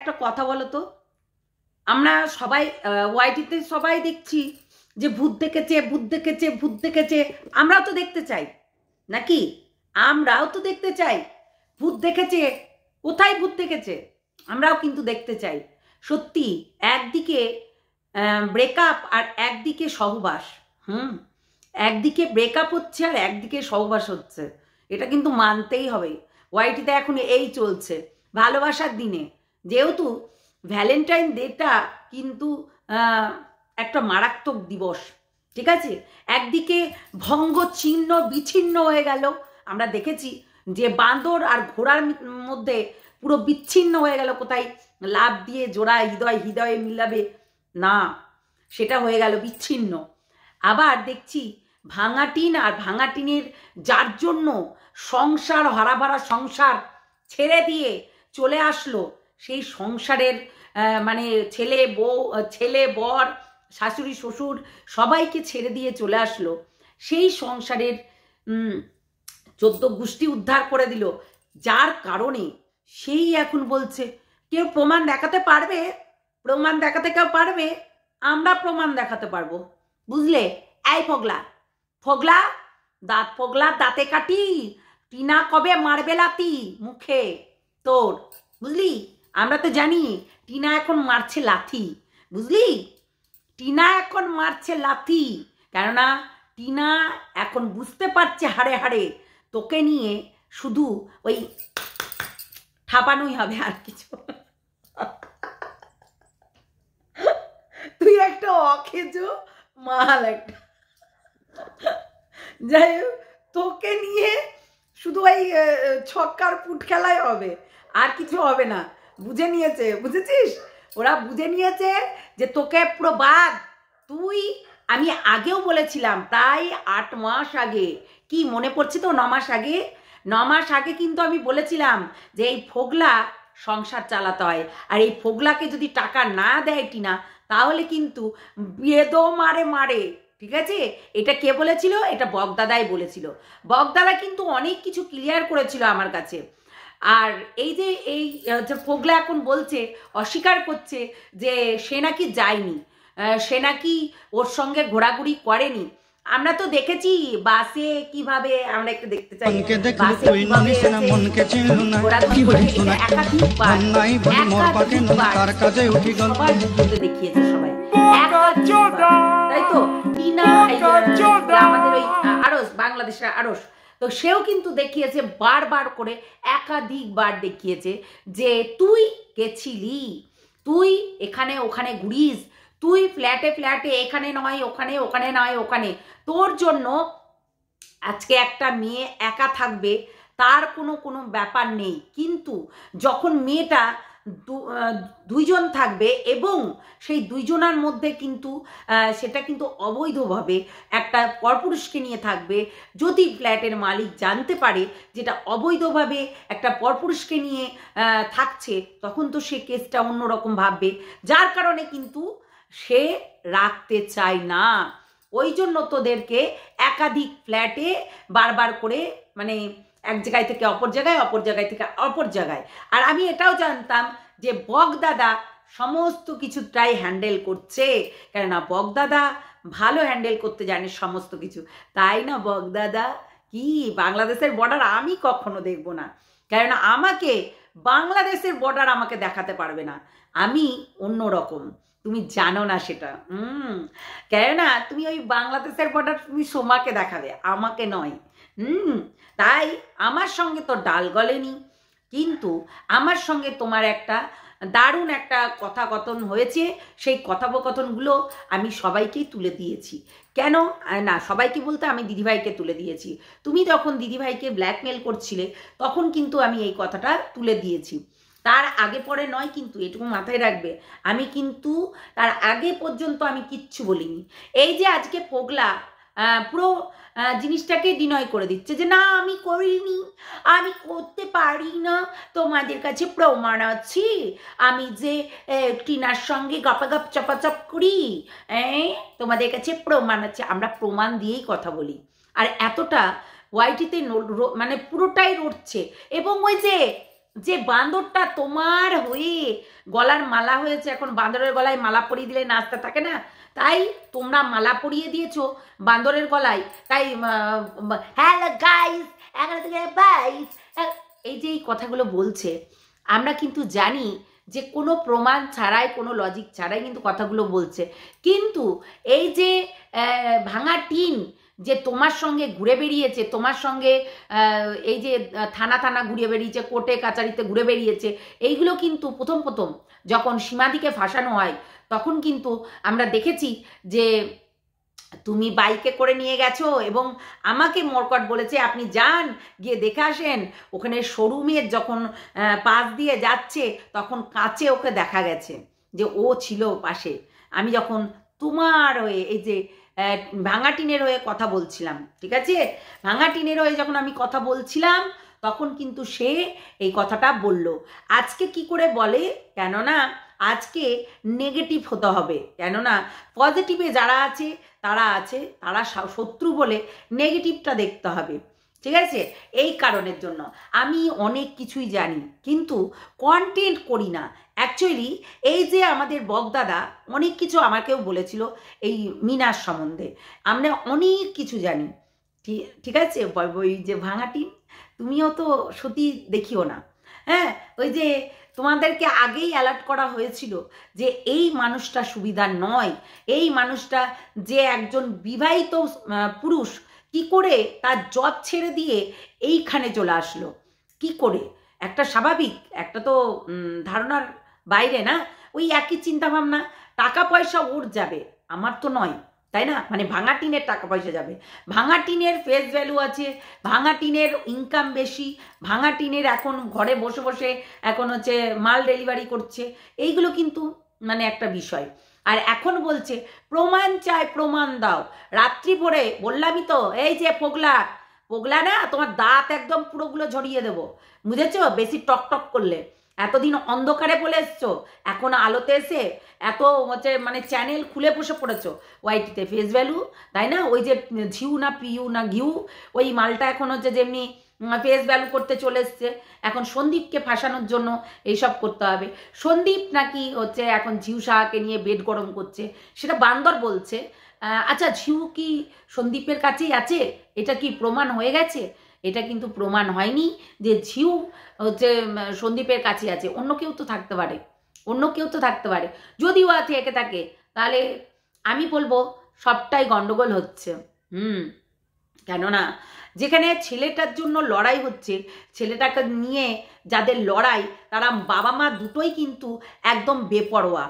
একটা কথা বলো তো, আমরা সবাই ওয়াইটিতে সবাই দেখছি যে ভূত দেখেছে, ভূত দেখেছে, ভূত দেখেছে। আমরাও তো দেখতে চাই নাকি? আমরাও তো দেখতে চাই ভূত দেখেছে, কোথায় ভূত দেখেছে, আমরাও কিন্তু দেখতে চাই। সত্যি একদিকে ব্রেকআপ আর একদিকে সহবাস। একদিকে ব্রেকআপ হচ্ছে আর একদিকে সহবাস হচ্ছে, এটা কিন্তু মানতেই হবে। ওয়াইটিতে এখন এই চলছে ভালোবাসার দিনে, যেহেতু ভ্যালেন্টাইন ডেটা কিন্তু একটা মারাত্মক দিবস, ঠিক আছে? একদিকে ভঙ্গ ছিন্ন বিচ্ছিন্ন হয়ে গেল, আমরা দেখেছি যে বাঁদর আর ঘোড়ার মধ্যে পুরো বিচ্ছিন্ন হয়ে গেল, কোথায় লাভ দিয়ে জোড়া হৃদয় হৃদয়ে মিলাবে না, সেটা হয়ে গেল বিচ্ছিন্ন। আবার দেখছি ভাঙা টিন, আর ভাঙা টিনের যার জন্য সংসার হারাভারা সংসার ছেড়ে দিয়ে চলে আসলো, সেই সংসারের মানে ছেলে বউ, ছেলে বর, শাশুড়ি শ্বশুর সবাইকে ছেড়ে দিয়ে চলে আসলো, সেই সংসারের 14 গোষ্ঠী উদ্ধার করে দিল, যার কারণে সেই এখন বলছে কেউ প্রমাণ দেখাতে পারবে, প্রমাণ দেখাতে কেউ পারবে, আমরা প্রমাণ দেখাতে পারবো, বুঝলে? এই ফগলা, ফগলা দাঁত, ফগলা দাঁতে কাটি, টিনা কবে মারবে লাতি মুখে তোর, বুঝলি? আমরা তো জানি টিনা এখন মারছে লাথি, বুঝলি? টিনা এখন মারছে লাথি, কেননা টিনা এখন বুঝতে পারছে হাড়ে হাড়ে তোকে নিয়ে শুধু ওই ঠাপানোই হবে, আর কিছু। তুই একটা অখেজো মাল একটা, যাই হোক, তোকে নিয়ে শুধু ওই ছক্কার পুট খেলাই হবে, আর কিছু হবে না। বুঝে নিয়েছে, বুঝেছিস? ওরা বুঝে নিয়েছে যে তোকে পুরো বাদ। তুই, আমি আগেও বলেছিলাম প্রায় 8 মাস আগে, কি মনে পড়ছে তো? 9 মাস আগে, 9 মাস আগে কিন্তু আমি বলেছিলাম যে এই ফোগলা সংসার চালাতে হয়, আর এই ফোগলাকে যদি টাকা না দেয় টিনা, তাহলে কিন্তু বেদো মারে মারে, ঠিক আছে? এটা কে বলেছিল? এটা বগদাদাই বলেছিল। বগদাদা কিন্তু অনেক কিছু ক্লিয়ার করেছিল আমার কাছে। আর এই যে এই ফোগলা এখন বলছে, অস্বীকার করছে যে সে নাকি যায়নি, সে নাকি ওর সঙ্গে ঘোরাঘুরি করেনি। আমরা তো দেখেছি বাসে কিভাবে, আমরা একটু দেখতে চাই দেখিয়েছে সবাই, তাই তো? টিনা আমাদের ওই আরস, বাংলাদেশের আরস, তো সেও কিন্তু দেখিয়েছে বারবার করে, একাধিকবার দেখিয়েছে যে তুই গেছিলি, তুই এখানে ওখানে ঘুরিস, তুই ফ্ল্যাটে ফ্ল্যাটে, এখানে নয় ওখানে, ওখানে নয় ওখানে, তোর জন্য আজকে একটা মেয়ে একা থাকবে তার কোনো ব্যাপার নেই। কিন্তু যখন মেয়েটা দুইজন থাকবে এবং সেই দুইজনের মধ্যে কিন্তু সেটা কিন্তু অবৈধভাবে একটা পরপুরুষকে নিয়ে থাকবে, যদি ফ্ল্যাটের মালিক জানতে পারে যেটা অবৈধভাবে একটা পরপুরুষকে নিয়ে থাকছে, তখন তো সে কেসটা অন্যরকম ভাববে, যার কারণে কিন্তু সে রাখতে চায় না। ওই জন্য তোদেরকে একাধিক ফ্ল্যাটে বারবার করে, মানে এক জায়গায় থেকে অপর জায়গায়, অপর জায়গায় থেকে অপর জায়গায়। আর আমি এটাও জানতাম যে বগদাদা সমস্ত কিছুটাই হ্যান্ডেল করছে, কেননা বগদাদা ভালো হ্যান্ডেল করতে জানে সমস্ত কিছু, তাই না? বগদাদা কি বাংলাদেশের বর্ডার আমি কখনো দেখব না, কেননা আমাকে বাংলাদেশের বর্ডার আমাকে দেখাতে পারবে না, আমি অন্য রকম, তুমি জানো না সেটা। কেননা তুমি ওই বাংলাদেশের বর্ডার তুমি সোমাকে দেখাবে, আমাকে নয়। তাই আমার সঙ্গে তো ডাল গলেনি, কিন্তু আমার সঙ্গে তোমার একটা দারুণ একটা কথাকথন হয়েছে, সেই কথোপকথনগুলো আমি সবাইকেই তুলে দিয়েছি। কেন না, সবাইকে বলতে আমি দিদিভাইকে তুলে দিয়েছি। তুমি যখন দিদিভাইকে ব্ল্যাকমেল করছিলে তখন কিন্তু আমি এই কথাটা তুলে দিয়েছি, তার আগে পরে নয়, কিন্তু এটুকু মাথায় রাখবে, আমি কিন্তু তার আগে পর্যন্ত আমি কিচ্ছু বলিনি। এই যে আজকে ফোগলা পুরো জিনিসটাকে ডিনয় করে দিচ্ছে যে না আমি করিনি, আমি করতে পারি না, তোমাদের কাছে প্রমাণ আছে আমি যে টিনার সঙ্গে গপাগপ চপাচপ করি, তোমাদের কাছে প্রমাণ আছে। আমরা প্রমাণ দিয়েই কথা বলি, আর এতটা ওয়াইটিতে মানে পুরোটাই রটছে। এবং ওই যে যে বাঁদরটা তোমার হয়ে গলার মালা হয়েছে, এখন বাঁদরের গলায় মালা পরিয়ে দিলে নাচতে থাকে না, তাই তোমরা মালা পরিয়ে দিয়েছো বাঁদরের গলায়। তাই হ্যালো গাইস, 11 থেকে 22, এই যে এই কথাগুলো বলছে, আমরা কিন্তু জানি যে কোনো প্রমাণ ছাড়াই, কোনো লজিক ছাড়াই কিন্তু কথাগুলো বলছে। কিন্তু এই যে ভাঙা টিন যে তোমার সঙ্গে ঘুরে বেরিয়েছে, তোমার সঙ্গে এই যে থানা থানা ঘুরে বেরিয়েছে, কোর্টে কাচারিতে ঘুরে বেরিয়েছে, এইগুলো কিন্তু প্রথম প্রথম যখন সীমাদিকে ফাঁসানো হয় তখন কিন্তু আমরা দেখেছি যে তুমি বাইকে করে নিয়ে গেছো এবং আমাকে মরকট বলেছে আপনি যান গিয়ে দেখে আসেন। ওখানে শোরুমের যখন পাশ দিয়ে যাচ্ছে তখন কাঁচে ওকে দেখা গেছে যে ও ছিল পাশে। আমি যখন তোমার হয়ে এই যে ভাঙা টিনের হয়ে কথা বলছিলাম, ঠিক আছে, ভাঙা টিনের হয়ে যখন আমি কথা বলছিলাম তখন কিন্তু সে এই কথাটা বলল। আজকে কি করে বলে, কেননা আজকে নেগেটিভ হতে হবে, কেননা পজিটিভে যারা আছে তারা শত্রু বলে নেগেটিভটা দেখতে হবে, ঠিক আছে। এই কারণের জন্য আমি অনেক কিছুই জানি কিন্তু কন্টেন্ট করি না। অ্যাকচুয়ালি এই যে আমাদের বগদাদা অনেক কিছু আমাকেও বলেছিল এই মিনার সম্বন্ধে, আমরা অনেক কিছু জানি, ঠিক আছে। ওই যে ভাঙাটি তুমিও তো সত্যি দেখিও না, হ্যাঁ, ওই যে তোমাদেরকে আগেই অ্যালার্ট করা হয়েছিল যে এই মানুষটা সুবিধার নয়, এই মানুষটা যে একজন বিবাহিত পুরুষ কি করে তার জব ছেড়ে দিয়ে এইখানে চলে আসলো, কি করে, একটা স্বাভাবিক একটা তো ধারণার বাইরে না। ওই একই চিন্তা ভাবনা, টাকা পয়সা ওর যাবে, আমার তো নয়, তাই না। মানে ভাঙা টিনের টাকা পয়সা যাবে, ভাঙা টিনের ফেস ভ্যালু আছে, ভাঙা টিনের ইনকাম বেশি, ভাঙা টিনের এখন ঘরে বসে বসে এখন হচ্ছে মাল ডেলিভারি করছে, এইগুলো কিন্তু মানে একটা বিষয়। আর এখন বলছে প্রমাণ চাই, প্রমাণ দাও। রাত্রি ভরে বললামই তো, এই যে পোগলা না, তোমার দাঁত একদম পুরোগুলো ঝরিয়ে দেবো, বুঝেছো, বেশি টক টক করলে। এতদিন অন্ধকারে বলে এসছো, এখন আলোতে এসে এত হচ্ছে মানে চ্যানেল খুলে বসে পড়েছো ওয়াইটিতে, ফেস ভ্যালু, তাই না। ওই যে ঝিউ না পিউ না ঘিউ, ওই মালটা এখন হচ্ছে যেমনি ফেস ভ্যালু করতে চলে এসছে, এখন সন্দীপকে ফাঁসানোর জন্য এইসব করতে হবে। সন্দীপ নাকি হচ্ছে এখন ঝিউ সাহাকে নিয়ে বেড গরম করছে, সেটা বান্দর বলছে। আচ্ছা, ঝিউ কি সন্দীপের কাছেই আছে? এটা কি প্রমাণ হয়ে গেছে? এটা কিন্তু প্রমাণ হয়নি যে ঝিউ হচ্ছে সন্দীপের কাছে আছে, অন্য কেউ তো থাকতে পারে, অন্য কেউ তো থাকতে পারে। যদিও থেকে থাকে তাহলে আমি বলবো সবটাই গন্ডগোল হচ্ছে। কেননা যেখানে ছেলেটার জন্য লড়াই হচ্ছে, ছেলেটাকে নিয়ে যাদের লড়াই তারা বাবা মা দুটোই কিন্তু একদম বেপরোয়া।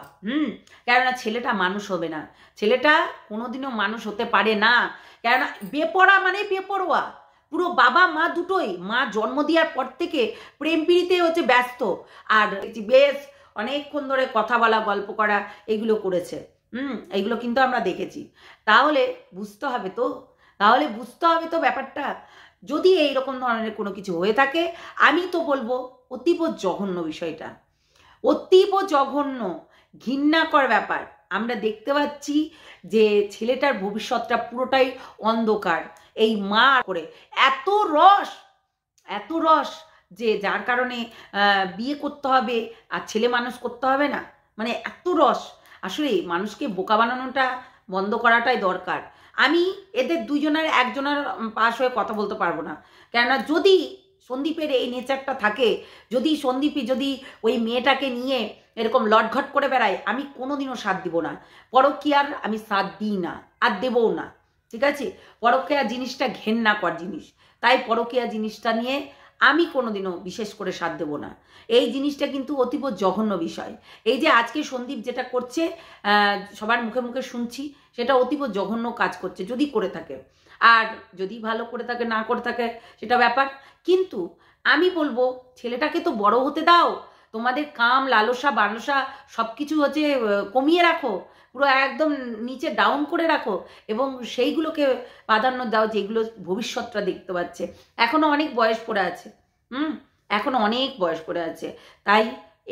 কেননা ছেলেটা মানুষ হবে না, ছেলেটা কোনোদিনও মানুষ হতে পারে না, কেননা বেপরোয়া মানে বেপরোয়া। পুরো বাবা মা দুটোই, মা জন্ম দেওয়ার পর থেকে প্রেম প্রীতিতে হচ্ছে ব্যস্ত, আর বেশ অনেকক্ষণ ধরে কথা বলা, গল্প করা, এগুলো করেছে। এইগুলো কিন্তু আমরা দেখেছি। তাহলে বুঝতে হবে তো ব্যাপারটা। যদি এইরকম ধরনের কোনো কিছু হয়ে থাকে, আমি তো বলবো অতীব জঘন্য বিষয়টা, অতীব জঘন্য, ঘৃণাকর ব্যাপার। আমরা দেখতে পাচ্ছি যে ছেলেটার ভবিষ্যৎটা পুরোটাই অন্ধকার। এই মা করে এত রস যে যার কারণে বিয়ে করতে হবে আর ছেলে মানুষ করতে হবে না, মানে এত রস। আসলে মানুষকে বোকা বানানোটা বন্ধ করাটাই দরকার। আমি এদের দুইজনের একজনের পাশ হয়ে কথা বলতে পারবো না, কেননা যদি সন্দীপের এই নেচারটা থাকে, যদি সন্দীপই যদি ওই মেয়েটাকে নিয়ে এরকম লটঘট করে বেড়ায়, আমি কোনোদিনও সাথ দিব না। পরকীয়ার আমি সাথ দিই না, আর দেবও না, ঠিক আছে। পরকীয়া জিনিসটা ঘেন্নাকর জিনিস, তাই পরকীয়া জিনিসটা নিয়ে আমি কোনোদিনও বিশেষ করে সাথ দেব না। এই জিনিসটা কিন্তু অতীব জঘন্য বিষয়। এই যে আজকে সন্দীপ যেটা করছে, সবার মুখে মুখে শুনছি, সেটা অতীব জঘন্য কাজ করছে যদি করে থাকে। আর যদি ভালো করে থাকে না করে থাকে সেটা ব্যাপার, কিন্তু আমি বলবো ছেলেটাকে তো বড় হতে দাও, তোমাদের কাম লালসা বালসা সব কিছু হচ্ছে কমিয়ে রাখো, পুরো একদম নিচে ডাউন করে রাখো এবং সেইগুলোকে প্রাধান্য দাও যেগুলো ভবিষ্যৎটা দেখতে পাচ্ছে। এখনো অনেক বয়স পড়ে আছে, এখনো অনেক বয়স পড়ে আছে। তাই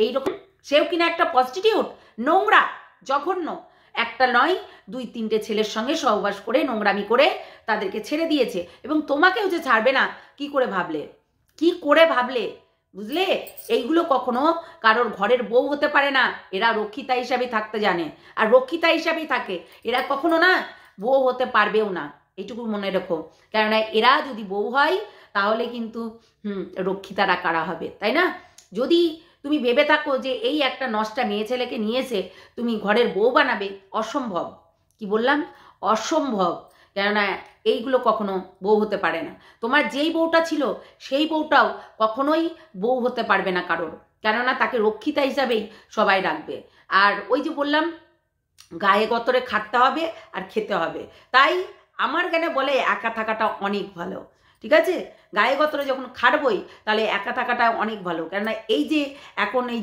এইরকম সেও কিনা একটা প্রস্টিটিউট, নোংরা জঘন্য, একটা নয় 2-3টে ছেলের সঙ্গে সহবাস করে নোংরামি করে তাদেরকে ছেড়ে দিয়েছে, এবং তোমাকেও যে ছাড়বে না কি করে ভাবলে, বুঝলে? এইগুলো কখনো কারোর ঘরের বউ হতে পারে না। এরা রক্ষিতা হিসাবে থাকতে জানে, আর রক্ষিতা হিসাবেই থাকে। এরা কখনো না বউ হতে পারবেও না, এইটুকু মনে রেখো। কেননা এরা যদি বউ হয় তাহলে কিন্তু রক্ষিতারা কারা হবে, তাই না? যদি তুমি ভেবে থাকো যে এই একটা নষ্টা মেয়ে ছেলেকে নিয়েছে তুমি ঘরের বউ বানাবে, অসম্ভব। কি বললাম? অসম্ভব। কেননা এইগুলো কখনো বউ হতে পারে না। তোমার যেই বউটা ছিল সেই বউটাও কখনোই বউ হতে পারবে না কারোর, কেননা তাকে রক্ষিতা হিসাবেই সবাই রাখবে। আর ওই যে বললাম, গায়ে গতরে খাটতে হবে আর খেতে হবে। তাই আমার জ্ঞানে বলে একা থাকাটা অনেক ভালো, ঠিক আছে? গায়ে গতরে যখন খাটবই তাহলে একা থাকাটা অনেক ভালো। কেননা এই যে এখন এই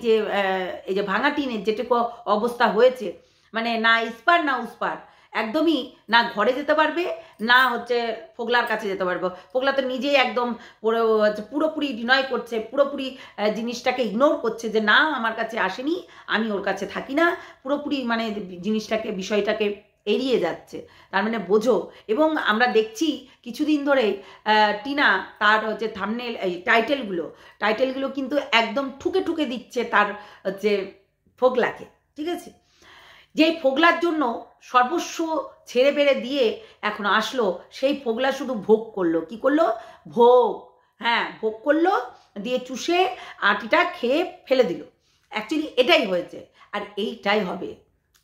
যে ভাঙা টিনের যেটুকু অবস্থা হয়েছে, মানে না ইস্পার না উস্পার, একদমই না ঘরে যেতে পারবে না হচ্ছে ফোগলার কাছে যেতে পারবো। ফোগলা তো নিজেই একদম পুরোপুরি ডিনয় করছে, পুরোপুরি জিনিসটাকে ইগনোর করছে যে না আমার কাছে আসেনি, আমি ওর কাছে থাকি না, পুরোপুরি মানে জিনিসটাকে বিষয়টাকে এড়িয়ে যাচ্ছে। তার মানে বোঝো। এবং আমরা দেখছি কিছুদিন ধরে টিনা তার হচ্ছে থাম্বনেল এই টাইটেলগুলো কিন্তু একদম ঠুকে ঠুকে দিচ্ছে তার হচ্ছে ফোগলাকে, ঠিক আছে? যেই ফোগলার জন্য সর্বস্ব ছেড়ে বেড়ে দিয়ে এখন আসলো, সেই ফোগলা শুধু ভোগ করলো। কি করলো? ভোগ। হ্যাঁ, ভোগ করলো, দিয়ে চুষে আটিটা খেয়ে ফেলে দিল। অ্যাকচুয়ালি এটাই হয়েছে, আর এইটাই হবে,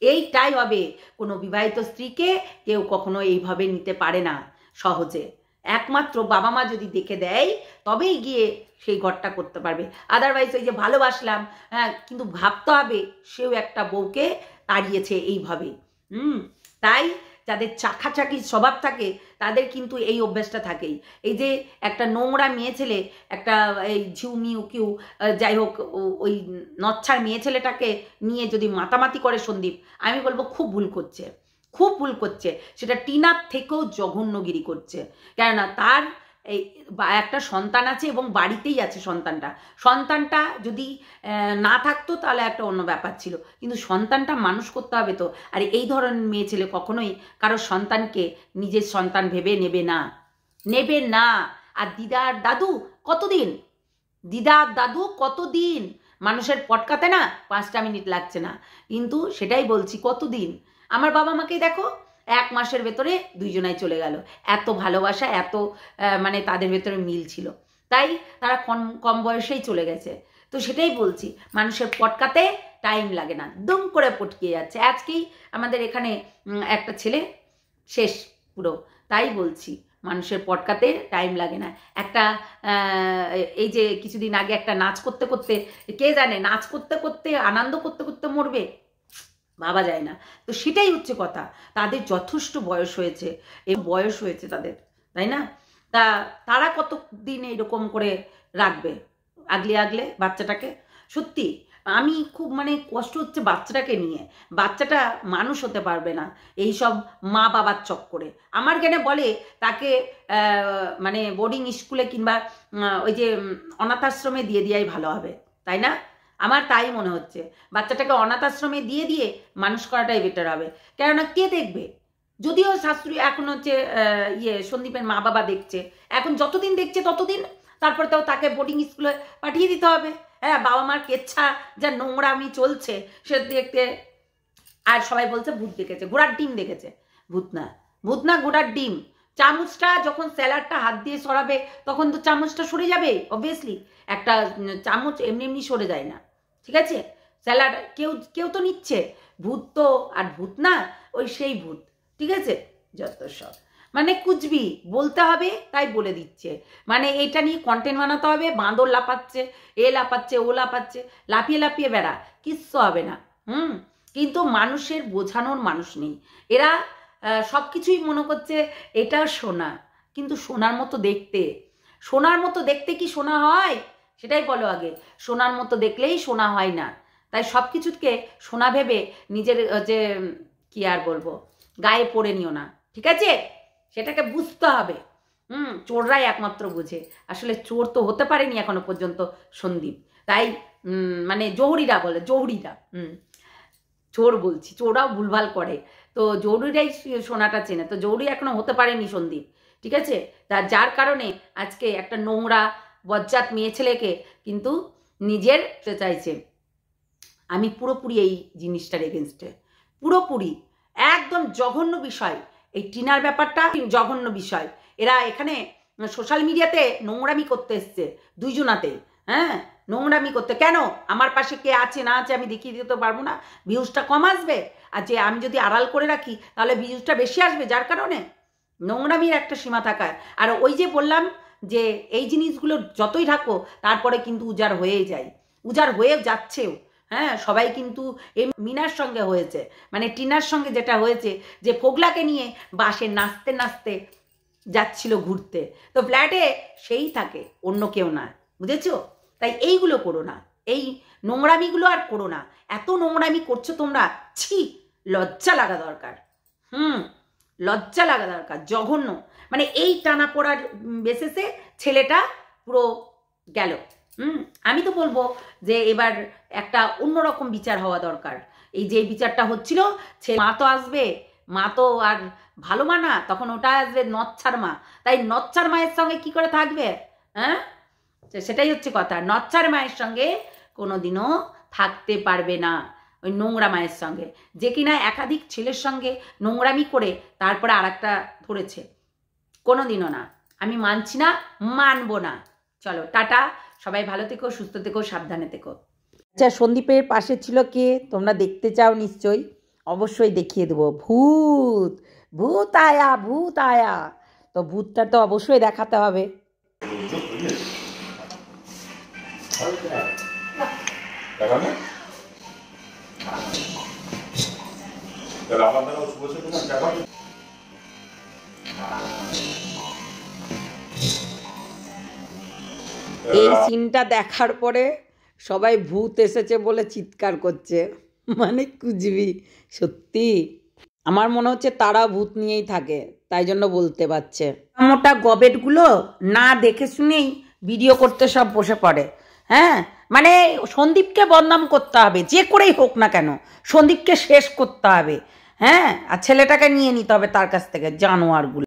এইটাই হবে। কোনো বিবাহিত স্ত্রীকে কেউ কখনো এইভাবে নিতে পারে না সহজে। একমাত্র বাবা মা যদি দেখে দেয় তবেই গিয়ে সেই ঘরটা করতে পারবে। আদারওয়াইজ ওই যে ভালোবাসলাম, হ্যাঁ, কিন্তু ভাবতে হবে সেও একটা বউকে তাড়িয়েছে এইভাবে। তাই যাদের চাখাচাখির স্বভাব থাকে তাদের কিন্তু এই অভ্যাসটা থাকেই। এই যে একটা নোংরা মেয়ে ছেলে, একটা এই ঝিউমিউ কিউ যাই হোক ওই নচ্ছার মেয়ে ছেলেটাকে নিয়ে যদি মাতামাতি করে সন্দীপ, আমি বলবো খুব ভুল করছে, খুব ভুল করছে। সেটা টিনার থেকেও জঘন্যগিরি করছে। কেননা তার এই একটা সন্তান আছে এবং বাড়িতেই আছে সন্তানটা যদি না থাকতো তাহলে একটা অন্য ব্যাপার ছিল, কিন্তু সন্তানটা মানুষ করতে হবে তো। আর এই ধরনের মেয়ে ছেলে কখনোই কারোর সন্তানকে নিজের সন্তান ভেবে নেবে না। আর দিদার দাদু কতদিন মানুষের পটকাতে না 5টা মিনিট লাগছে না, কিন্তু সেটাই বলছি, কতদিন। আমার বাবা মাকেই দেখো, 1 মাসের ভেতরে দুইজনাই চলে গেল। এত ভালোবাসা, এত মানে তাদের ভেতরে মিল ছিল, তাই তারা কম বয়সেই চলে গেছে। তো সেটাই বলছি, মানুষের পটকাতে টাইম লাগে না, দম করে পটকিয়ে যাচ্ছে। আজকেই আমাদের এখানে একটা ছেলে শেষ পুরো। তাই বলছি মানুষের পটকাতে টাইম লাগে না। একটা এই যে কিছুদিন আগে একটা নাচ করতে করতে, কে জানে নাচ করতে করতে আনন্দ করতে করতে মরবে, ভাবা যায় না। তো সেটাই হচ্ছে কথা, তাদের যথেষ্ট বয়স হয়েছে, তাদের, তাই না? তারা কতদিন এরকম করে রাখবে আগলে বাচ্চাটাকে? সত্যি আমি খুব মানে কষ্ট হচ্ছে বাচ্চাটাকে নিয়ে। বাচ্চাটা মানুষ হতে পারবে না এই সব মা বাবার চক্করে। আমার জ্ঞানে বলে তাকে মানে বোর্ডিং স্কুলে কিংবা ওই যে অনাথ আশ্রমে দিয়ে দেওয়াই ভালো হবে, তাই না? আমার তাই মনে হচ্ছে, বাচ্চাটাকে অনাথ আশ্রমে দিয়ে মানুষ করাটাই বেটার হবে। কেননা কে দেখবে? যদিও শাশুড়ি এখন হচ্ছে সন্দীপের মা বাবা দেখছে, এখন যতদিন দেখছে ততদিন, তারপরে তো তাকে বোর্ডিং স্কুলে পাঠিয়ে দিতে হবে। হ্যাঁ, বাবা মার কেচ্ছা যা নোংরামি চলছে সে দেখতে। আর সবাই বলছে ভূত দেখেছে, ঘোড়ার ডিম দেখেছে। ভূত না ঘোড়ার ডিম। চামচটা যখন স্যালাডটা হাত দিয়ে সরাবে তখন তো চামচটা সরে যাবে, অবভিয়াসলি। একটা চামচ এমনি সরে যায় না, ঠিক আছে? স্যালাড কেউ তো নিচ্ছে। ভূত তো আর ভূত না, ওই সেই ভূত, ঠিক আছে? যত সব মানে কুচবি বলতে হবে তাই বলে দিচ্ছে। মানে এটা নিয়ে কন্টেন্ট বানাতে হবে, বাঁদর লাফাচ্ছে, লাফাচ্ছে, ও লাফাচ্ছে, লাফিয়ে বেড়া, কিচ্ছু হবে না। কিন্তু মানুষের বোঝানোর মানুষ নেই। এরা সব কিছুই মনে করছে এটা সোনা, কিন্তু সোনার মতো দেখতে কি সোনা হয়? সেটাই বলো আগে। সোনার মতো দেখলেই সোনা হয় না। তাই সব কিছুকে সোনা ভেবে নিজের যে কি আর বলবো গায়ে পড়ে নিও না, ঠিক আছে? সেটাকে বুঝতে হবে। চোররাই একমাত্র বুঝে। আসলে চোর তো হতে পারেনি এখনো পর্যন্ত সন্দীপ। তাই মানে জহুরিরা চোর বলছি, চোরাও ভুলভাল করে। তো জহুরিরাই সোনাটা চেনে, তো জহুরি এখনো হতে পারেনি সন্দীপ, ঠিক আছে? যার কারণে আজকে একটা নোংরা বজ্জাত মেয়ে ছেলেকে কিন্তু নিজের চাইছে। আমি পুরোপুরি এই জিনিসটার এগেনস্টে, পুরোপুরি একদম জঘন্য বিষয়। এই টিনার ব্যাপারটা জঘন্য বিষয়। এরা এখানে সোশ্যাল মিডিয়াতে নোংরামি করতে এসছে দুইজনাতে, হ্যাঁ, নোংরামি করতে। কেন আমার পাশে কে আছে না আছে আমি দেখিয়ে দিতে পারবো না? ভিউজটা কম আসবে, আর যে আমি যদি আড়াল করে রাখি তাহলে ভিউজটা বেশি আসবে। যার কারণে নোংরামির একটা সীমা থাকায়। আর ওই যে বললাম যে এই জিনিসগুলো যতই থাকো তারপরে কিন্তু উজাড় হয়েই যায়, উজাড় হয়ে যাচ্ছেও। হ্যাঁ, সবাই কিন্তু এই মিনার সঙ্গে হয়েছে, মানে টিনার সঙ্গে যেটা হয়েছে যে ফোগলাকে নিয়ে বাসে নাচতে নাচতে যাচ্ছিল ঘুরতে, তো ফ্ল্যাটে সেই থাকে, অন্য কেউ না, বুঝেছো? তাই এইগুলো করো না, এই নোংরামিগুলো আর করো না। এত নোংরামি করছো তোমরা, ছি, লজ্জা লাগা দরকার। লজ্জা লাগা দরকার, জঘন্য। মানে এই টানা পড়ার বেসিসে ছেলেটা পুরো গেল। আমি তো বলবো যে এবার একটা অন্যরকম বিচার হওয়া দরকার। এই যে বিচারটা হচ্ছিল, মা তো আসবে, মা তো আর ভালো মা না, তখন ওটা আসবে নচ্ছার মা। তাই নচ্ছার মায়ের সঙ্গে কি করে থাকবে? হ্যাঁ, সেটাই হচ্ছে কথা। নচ্ছার মায়ের সঙ্গে কোনোদিনও থাকতে পারবে না, ওই নোংরা মায়ের সঙ্গে, যে কিনা একাধিক ছেলের সঙ্গে নোংরামি করে তারপরে আর একটা ধরেছে। কোনোদিনও না, আমি মানছি না, মানবো না। চলো টাটা, সবাই ভালো থেকো, সুস্থ থেকো, সাবধানে থেকো। আচ্ছা, সন্দীপের পাশে ছিল কে তোমরা দেখতে চাও নিশ্চয়ই, অবশ্যই দেখিয়ে দেবো। ভূত, ভূত আয়া, ভূত আয়া। তো ভূতটা তো অবশ্যই দেখাতে হবে। এই সিনটা দেখার পরে সবাই ভূত এসেছে বলে চিৎকার করছে, মানে কুজবি। সত্যি আমার মনে হচ্ছে তারা ভূত নিয়েই থাকে, তাই জন্য বলতে পারছে। মোটা গবেটগুলো না দেখে শুনেই ভিডিও করতে সব বসে পড়ে। হ্যাঁ, মানে সন্দীপকে বদনাম করতে হবে, যে করেই হোক না কেন সন্দীপকে শেষ করতে হবে। হ্যাঁ, আর ছেলেটাকে নিয়ে নিতে হবে তার কাছ থেকে, জানোয়ারগুলো।